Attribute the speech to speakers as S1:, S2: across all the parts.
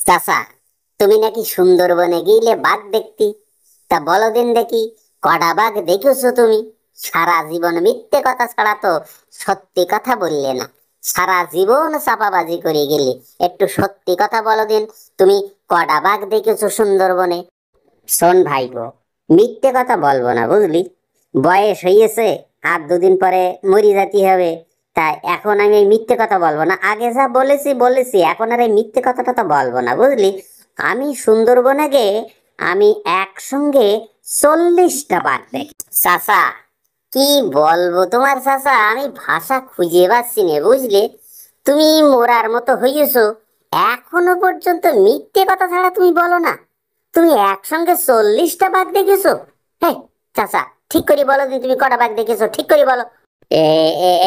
S1: চাচা, তুমি নাকি সুন্দরবনে গিয়ে বাঘ দেখতি? তা বলো দিন দেখি, কটা বাঘ দেখেছো তুমি? সারা জীবন মিথ্যে কথা ছাড়া তো সত্যি কথা বললে না। সারা জীবন চাপাবাজি করে গেলে, একটু সত্যি কথা বলো দিন। তুমি কটা বাঘ দেখেছো সুন্দরবনে? শোন ভাইপো, মিথ্যে কথা বলবো না বুঝলি। বয়স হয়েছে, আর দুদিন পরে মরি যেতে হবে। তাই এখন আমি এই মিথ্যে কথা বলবো না। আগে যা বলেছি বলেছি, এখন আর এই মিথ্যে কথাটা তো বলবো না বুঝলি। আমি সুন্দরবনে গিয়ে আমি একসঙ্গে 40টা বাঘ দেখি। চাচা, কি বলবো তোমার চাচা, আমি ভাষা খুঁজে পাচ্ছি না বুঝলে। তুমি মোরার মতো হইয়েছো, এখনো পর্যন্ত মিথ্যে কথা ছাড়া তুমি বলো না। তুমি একসঙ্গে 40টা বাঘ দেখেছো? হ্যাঁ চাচা, ঠিক করে বলো দিন, তুমি কটা বাঘ দেখেছো, ঠিক করে বলো।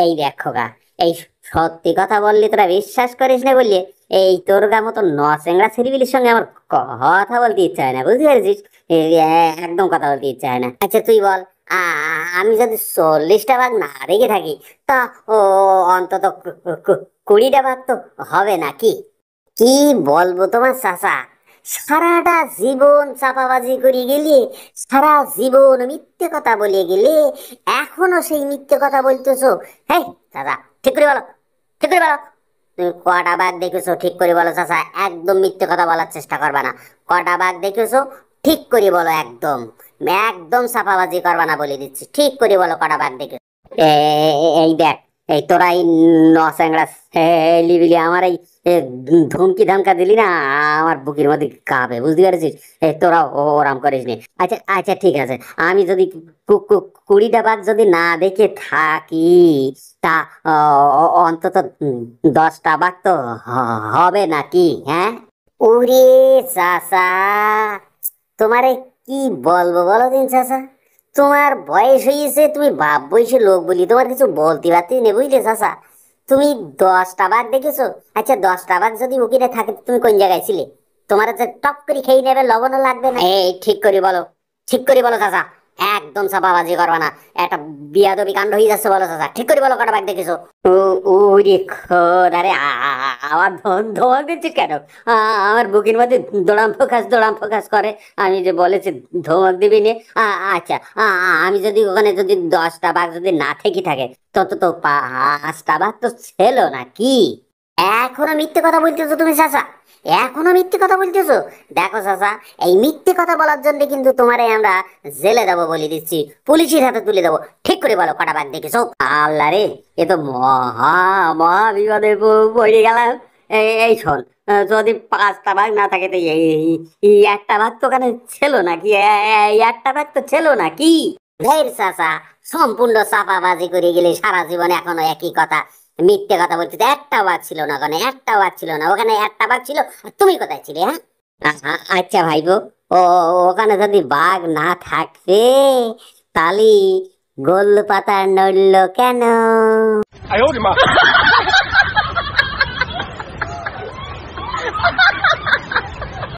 S1: এই দেখো গা, এই সত্যি কথা বললি তোরা বিশ্বাস করিস না বললি, এই তোর গা মতো নচেংড়া ছেলেপিলির সঙ্গে আমার কথা বলতে ইচ্ছা হয় না, বুঝতে পেরেছিস? একদম কথা বলতে ইচ্ছা হয় না। আচ্ছা তুই বল, আমি যদি 40টা বাঘ না দেখে থাকি, তা ও অন্তত 20টা বাঘ তো হবে নাকি? কি বলবো তোমার চাচা, সারাটা জীবন চাপাবাজি করে গেলে, সারা জীবন মিথ্যে কথা বলে গেলে, এখনো সেই মিথ্যে কথা বলতেছো? হ্যাঁ চাচা, ঠিক করে বলো, ঠিক করে বলো। তুমি কটা বাঘ দেখেছো ঠিক করে বলো চাচা, একদম মিথ্যে কথা বলার চেষ্টা করবা না। কটা বাঘ দেখেছো ঠিক করে বলো, একদম একদম চাপাবাজি করবা না বলে দিচ্ছি, ঠিক করে বলো কটা বাঘ দেখেছো। এই দেখ, এই তোরা এই নসেংড়া লিবিলি আমার এই ধমকি ধামকা দিলি না, আমার বুকের মধ্যে কাঁপে, বুঝতে পারছিস? তোরা ওরাম করিস নি। আচ্ছা আচ্ছা ঠিক আছে, আমি যদি 20টা বাঘ যদি না দেখে থাকি, তা অন্তত 10টা বাঘ তো হবে নাকি? হ্যাঁ ওরে চাচা, তোমারে কি বলবো বলো দিন চাচা। তোমার বয়স হয়েছে, তুমি বাপ বয়সী লোক বলি তোমার কিছু বলতে পারতি না বুঝলে চাচা। তুমি 10টা বাঘ দেখেছো? আচ্ছা 10টা বাঘ যদি উকিলে থাকে, তুমি কোন জায়গায় ছিলে? তোমার যে টপ করে খেয়ে নেবে, লবণও লাগবে না। এই ঠিক করে বলো, ঠিক করে বলো চাচা, একদম চাপাবাজি করবা না। একটা বিয়াদবি কাণ্ড হয়ে যাচ্ছে, বলো চাচা, ঠিক করে বলো কটা বাঘ দেখেছো। ওরে খোদারে, আমার ধমক দিচ্ছিস কেন? আমার বুকের মধ্যে দোড়াম ফোকাস করে। আমি যে বলেছি ধমক দিবি নে। আচ্ছা, আমি যদি ওখানে যদি 10টা বাঘ যদি না থেকে থাকে, তত তো 5টা বাঘ তো ছিল নাকি? এখনো মিথ্যে কথা বলতেছো তুমি চাচা, এখনো মিথ্যে কথা বলতেছো। দেখো চাচা, এই মিথ্যে কথা বলার জন্য কিন্তু তোমারে আমরা জেলে দেবো বলে দিচ্ছি, পুলিশের হাতে তুলে দেবো। ঠিক করে বলো কটা বাঘ দেখেছো। আল্লাহ রে, এ তো মহা মহা বিপদে পড়ে গেলাম। এই শোন, যদি 5টা বাঘ না থাকে তো এই একটা বাঘ তো ওখানে ছিল নাকি? এই একটা বাঘ তো ছিল নাকি? ধের চাচা, সম্পূর্ণ চাপাবাজি করে গেলে সারা জীবন এখনো একই কথা, মিথ্যে কথা বলতে। একটা বাঘ ছিল না ওখানে, একটা বাঘ ছিল না ওখানে, একটা বাঘ ছিল। আর তুমি কোথায় ছিলে? হ্যাঁ আচ্ছা ভাইবো, ও ওখানে যদি বাঘ না থাকবে, তাহলে গোল পাতা নড়লো কেন?